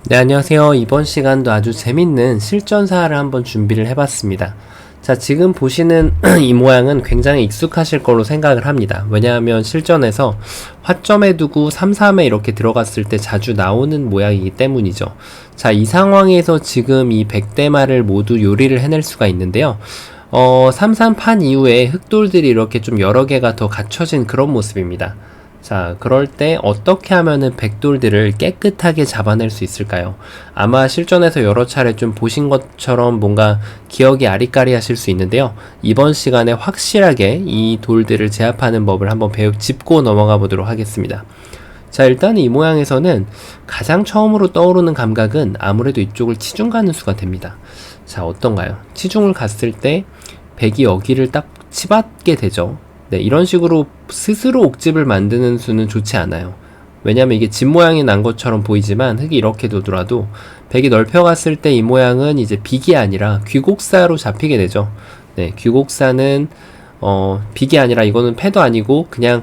네, 안녕하세요. 이번 시간도 아주 재밌는 실전사를 한번 준비를 해봤습니다. 자, 지금 보시는 이 모양은 굉장히 익숙하실 걸로 생각을 합니다. 왜냐하면 실전에서 화점에 두고 3, 3에 이렇게 들어갔을 때 자주 나오는 모양이기 때문이죠. 자, 이 상황에서 지금 이 100대마를 모두 요리를 해낼 수가 있는데요. 3, 3판 이후에 흑돌들이 이렇게 좀 여러 개가 더 갖춰진 그런 모습입니다. 자, 그럴 때 어떻게 하면은 백돌들을 깨끗하게 잡아낼 수 있을까요? 아마 실전에서 여러 차례 좀 보신 것처럼 뭔가 기억이 아리까리 하실 수 있는데요. 이번 시간에 확실하게 이 돌들을 제압하는 법을 한번 짚고 넘어가 보도록 하겠습니다. 자, 일단 이 모양에서는 가장 처음으로 떠오르는 감각은 아무래도 이쪽을 치중 가는 수가 됩니다. 자, 어떤가요? 치중을 갔을 때 백이 여기를 딱 치받게 되죠. 네, 이런 식으로 스스로 옥집을 만드는 수는 좋지 않아요. 왜냐면 이게 집 모양이 난 것처럼 보이지만 흙이 이렇게 두더라도 백이 넓혀갔을 때 이 모양은 이제 빅이 아니라 귀곡사로 잡히게 되죠. 네, 귀곡사는 빅이 아니라 이거는 패도 아니고 그냥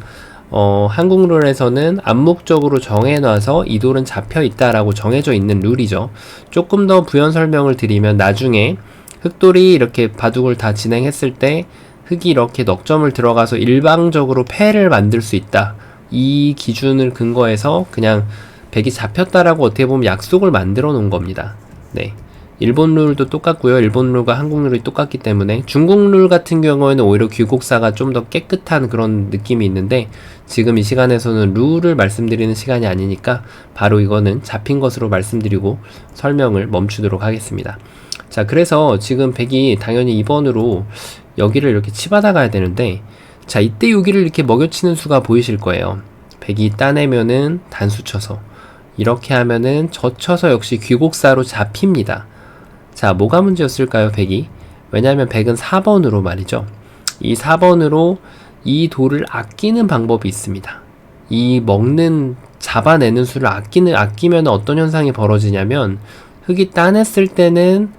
한국 룰에서는 암묵적으로 정해놔서 이 돌은 잡혀있다라고 정해져 있는 룰이죠. 조금 더 부연 설명을 드리면 나중에 흑돌이 이렇게 바둑을 다 진행했을 때 흙이 이렇게 넉점을 들어가서 일방적으로 패를 만들 수 있다. 이 기준을 근거해서 그냥 백이 잡혔다라고 어떻게 보면 약속을 만들어 놓은 겁니다. 네. 일본 룰도 똑같고요. 일본 룰과 한국 룰이 똑같기 때문에 중국 룰 같은 경우에는 오히려 귀곡사가 좀 더 깨끗한 그런 느낌이 있는데 지금 이 시간에서는 룰을 말씀드리는 시간이 아니니까 바로 이거는 잡힌 것으로 말씀드리고 설명을 멈추도록 하겠습니다. 자, 그래서 지금 백이 당연히 2번으로 여기를 이렇게 치받아 가야 되는데, 자, 이때 여기를 이렇게 먹여치는 수가 보이실 거예요. 백이 따내면은 단수 쳐서, 이렇게 하면은 젖혀서 역시 귀곡사로 잡힙니다. 자, 뭐가 문제였을까요, 백이? 왜냐하면 백은 4번으로 말이죠. 이 4번으로 이 돌을 아끼는 방법이 있습니다. 이 잡아내는 수를 아끼면 어떤 현상이 벌어지냐면, 흙이 따냈을 때는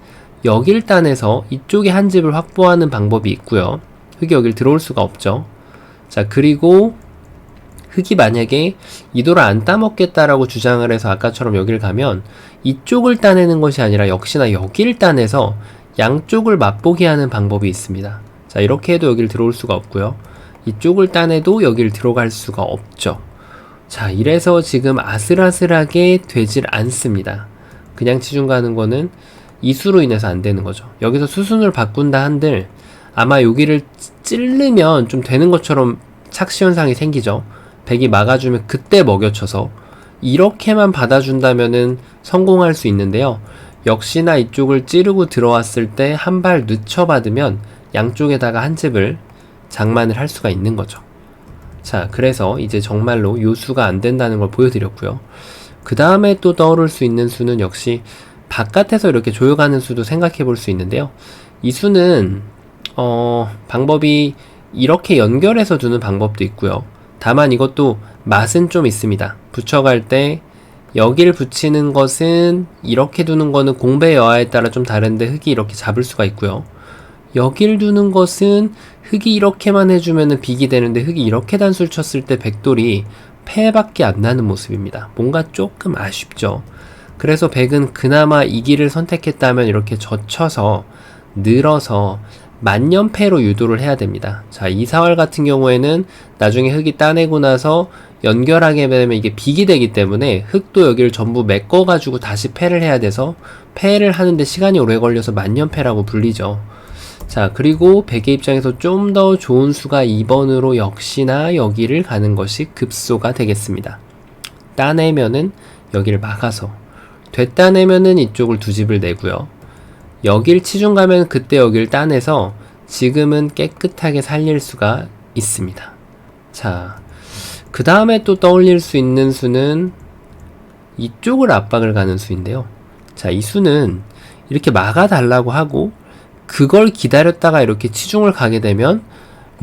여길 따내서 이쪽에 한 집을 확보하는 방법이 있고요. 흙이 여길 들어올 수가 없죠. 자, 그리고 흙이 만약에 이 돌을 안 따먹겠다라고 주장을 해서 아까처럼 여길 가면 이쪽을 따내는 것이 아니라 역시나 여기를 따내서 양쪽을 맛보게 하는 방법이 있습니다. 자, 이렇게 해도 여길 들어올 수가 없고요. 이쪽을 따내도 여길 들어갈 수가 없죠. 자, 이래서 지금 아슬아슬하게 되질 않습니다. 그냥 치중 가는 거는 이 수로 인해서 안 되는 거죠. 여기서 수순을 바꾼다 한들 아마 여기를 찌르면 좀 되는 것처럼 착시 현상이 생기죠. 백이 막아주면 그때 먹여쳐서 이렇게만 받아준다면은 성공할 수 있는데요. 역시나 이쪽을 찌르고 들어왔을 때 한 발 늦춰받으면 양쪽에다가 한 집을 장만을 할 수가 있는 거죠. 자, 그래서 이제 정말로 요 수가 안 된다는 걸 보여드렸고요. 그 다음에 또 떠오를 수 있는 수는 역시 바깥에서 이렇게 조여가는 수도 생각해 볼 수 있는데요. 이 수는 방법이 이렇게 연결해서 두는 방법도 있고요. 다만 이것도 맛은 좀 있습니다. 붙여갈 때 여기를 붙이는 것은 이렇게 두는 거는 공배 여하에 따라 좀 다른데 흙이 이렇게 잡을 수가 있고요. 여기를 두는 것은 흙이 이렇게만 해주면은 빅이 되는데 흙이 이렇게 단수를 쳤을 때 백돌이 패밖에 안 나는 모습입니다. 뭔가 조금 아쉽죠. 그래서 백은 그나마 이 길을 선택했다면 이렇게 젖혀서 늘어서 만연패로 유도를 해야 됩니다. 자, 이 사활 같은 경우에는 나중에 흙이 따내고 나서 연결하게 되면 이게 빅이 되기 때문에 흙도 여기를 전부 메꿔가지고 다시 패를 해야 돼서 패를 하는데 시간이 오래 걸려서 만연패라고 불리죠. 자, 그리고 백의 입장에서 좀 더 좋은 수가 2번으로 역시나 여기를 가는 것이 급소가 되겠습니다. 따내면은 여기를 막아서 됐다내면은 이쪽을 두 집을 내고요. 여길 치중 가면 그때 여길 따내서 지금은 깨끗하게 살릴 수가 있습니다. 자, 그 다음에 또 떠올릴 수 있는 수는 이쪽을 압박을 가는 수인데요. 자, 이 수는 이렇게 막아달라고 하고 그걸 기다렸다가 이렇게 치중을 가게 되면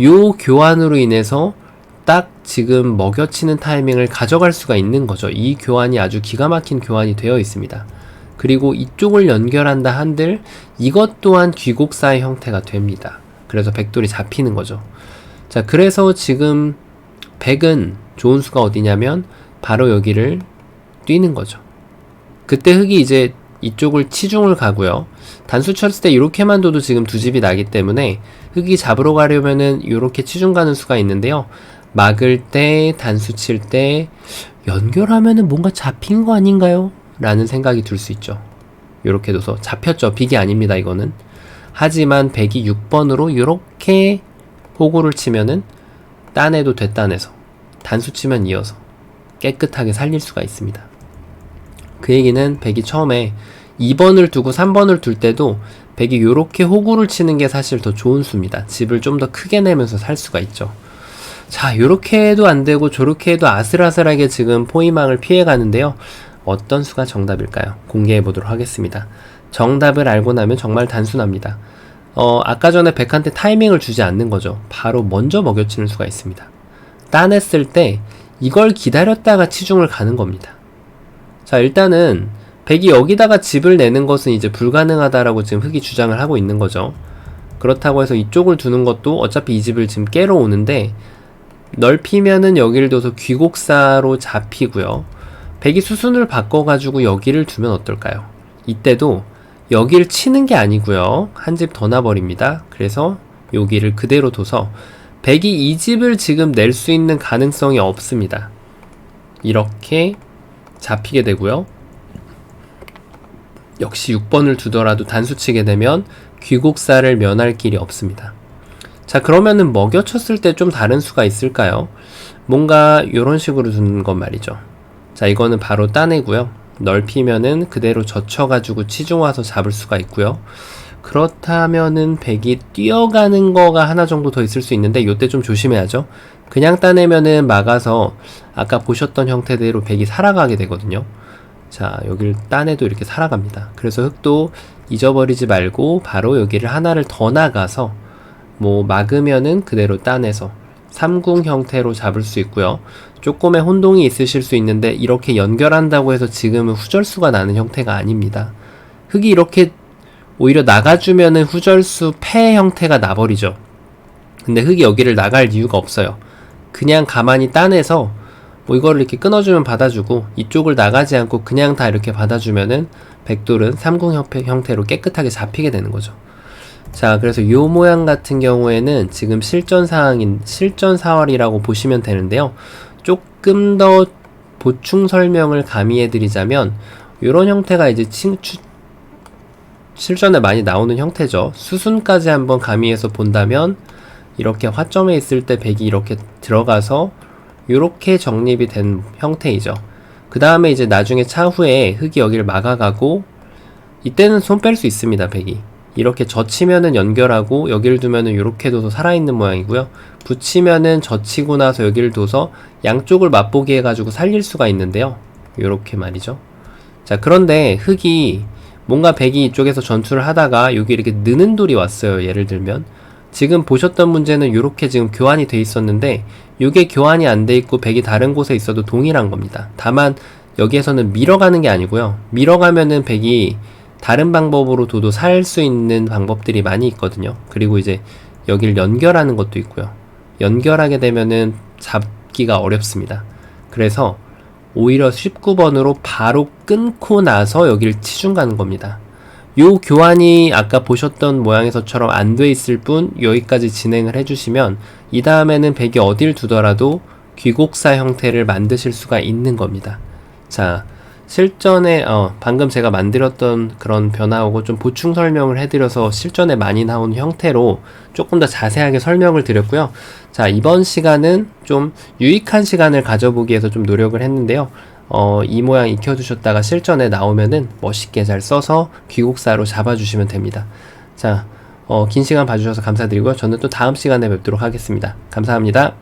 요 교환으로 인해서 딱 지금 먹여치는 타이밍을 가져갈 수가 있는 거죠. 이 교환이 아주 기가 막힌 교환이 되어 있습니다. 그리고 이쪽을 연결한다 한들 이것 또한 귀곡사의 형태가 됩니다. 그래서 백돌이 잡히는 거죠. 자, 그래서 지금 백은 좋은 수가 어디냐면 바로 여기를 뛰는 거죠. 그때 흑이 이제 이쪽을 치중을 가고요. 단수 쳤을 때 이렇게만 둬도 지금 두 집이 나기 때문에 흑이 잡으러 가려면은 이렇게 치중 가는 수가 있는데요. 막을 때, 단수 칠 때 연결하면은 뭔가 잡힌 거 아닌가요? 라는 생각이 들 수 있죠. 이렇게 둬서 잡혔죠. 빅이 아닙니다, 이거는. 하지만 백이 6번으로 이렇게 호구를 치면은 따내도 됐다내서 단수 치면 이어서 깨끗하게 살릴 수가 있습니다. 그 얘기는 백이 처음에 2번을 두고 3번을 둘 때도 백이 요렇게 호구를 치는 게 사실 더 좋은 수입니다. 집을 좀 더 크게 내면서 살 수가 있죠. 자, 요렇게 해도 안 되고 저렇게 해도 아슬아슬하게 지금 포위망을 피해 가는데요. 어떤 수가 정답일까요? 공개해 보도록 하겠습니다. 정답을 알고 나면 정말 단순합니다. 아까 전에 백한테 타이밍을 주지 않는 거죠. 바로 먼저 먹여치는 수가 있습니다. 따냈을 때 이걸 기다렸다가 치중을 가는 겁니다. 자, 일단은 백이 여기다가 집을 내는 것은 이제 불가능하다라고 지금 흑이 주장을 하고 있는 거죠. 그렇다고 해서 이쪽을 두는 것도 어차피 이 집을 지금 깨러 오는데 넓히면은 여기를 둬서 귀곡사로 잡히고요. 백이 수순을 바꿔가지고 여기를 두면 어떨까요? 이때도 여기를 치는 게 아니고요. 한 집 더 나버립니다. 그래서 여기를 그대로 둬서 백이 이 집을 지금 낼 수 있는 가능성이 없습니다. 이렇게 잡히게 되고요. 역시 6번을 두더라도 단수 치게 되면 귀곡사를 면할 길이 없습니다. 자, 그러면은 먹여쳤을 때 좀 다른 수가 있을까요? 뭔가 이런 식으로 두는 건 말이죠. 자, 이거는 바로 따내고요. 넓히면은 그대로 젖혀가지고 치중 와서 잡을 수가 있고요. 그렇다면은 백이 뛰어가는 거가 하나 정도 더 있을 수 있는데 이때 좀 조심해야죠. 그냥 따내면은 막아서 아까 보셨던 형태대로 백이 살아가게 되거든요. 자, 여기를 따내도 이렇게 살아갑니다. 그래서 흑도 잊어버리지 말고 바로 여기를 하나를 더 나가서 뭐 막으면은 그대로 따내서 삼궁 형태로 잡을 수 있고요. 조금의 혼동이 있으실 수 있는데 이렇게 연결한다고 해서 지금은 후절수가 나는 형태가 아닙니다. 흑이 이렇게 오히려 나가주면은 후절수 패 형태가 나버리죠. 근데 흑이 여기를 나갈 이유가 없어요. 그냥 가만히 따내서 뭐 이거를 이렇게 끊어주면 받아주고 이쪽을 나가지 않고 그냥 다 이렇게 받아주면은 백돌은 삼궁 형태로 깨끗하게 잡히게 되는 거죠. 자, 그래서 요 모양 같은 경우에는 지금 실전 사항인 실전 사활이라고 보시면 되는데요. 조금 더 보충 설명을 가미해 드리자면 요런 형태가 이제 실전에 많이 나오는 형태죠. 수순까지 한번 가미해서 본다면 이렇게 화점에 있을 때 백이 이렇게 들어가서 요렇게 정립이 된 형태이죠. 그 다음에 이제 나중에 차후에 흑이 여기를 막아가고 이때는 손 뺄 수 있습니다. 백이 이렇게 젖히면은 연결하고 여기를 두면은 이렇게 둬서 살아있는 모양이고요. 붙이면은 젖히고 나서 여기를 둬서 양쪽을 맛보게 해가지고 살릴 수가 있는데요. 요렇게 말이죠. 자, 그런데 흑이 뭔가 백이 이쪽에서 전투를 하다가 여기 이렇게 느는 돌이 왔어요. 예를 들면 지금 보셨던 문제는 이렇게 지금 교환이 돼 있었는데 이게 교환이 안 돼 있고 백이 다른 곳에 있어도 동일한 겁니다. 다만 여기에서는 밀어가는 게 아니고요. 밀어가면은 백이 다른 방법으로 둬도 살 수 있는 방법들이 많이 있거든요. 그리고 이제 여기를 연결하는 것도 있고요. 연결하게 되면은 잡기가 어렵습니다. 그래서 오히려 19번으로 바로 끊고 나서 여기를 치중 가는 겁니다. 요 교환이 아까 보셨던 모양에서처럼 안 돼 있을 뿐 여기까지 진행을 해주시면 이 다음에는 백이 어딜 두더라도 귀곡사 형태를 만드실 수가 있는 겁니다. 자, 실전에 방금 제가 만들었던 그런 변화하고 좀 보충 설명을 해드려서 실전에 많이 나온 형태로 조금 더 자세하게 설명을 드렸고요. 자, 이번 시간은 좀 유익한 시간을 가져보기 위해서 좀 노력을 했는데요. 이 모양 익혀두셨다가 실전에 나오면은 멋있게 잘 써서 귀곡사로 잡아주시면 됩니다. 자, 긴 시간 봐주셔서 감사드리고요. 저는 또 다음 시간에 뵙도록 하겠습니다. 감사합니다.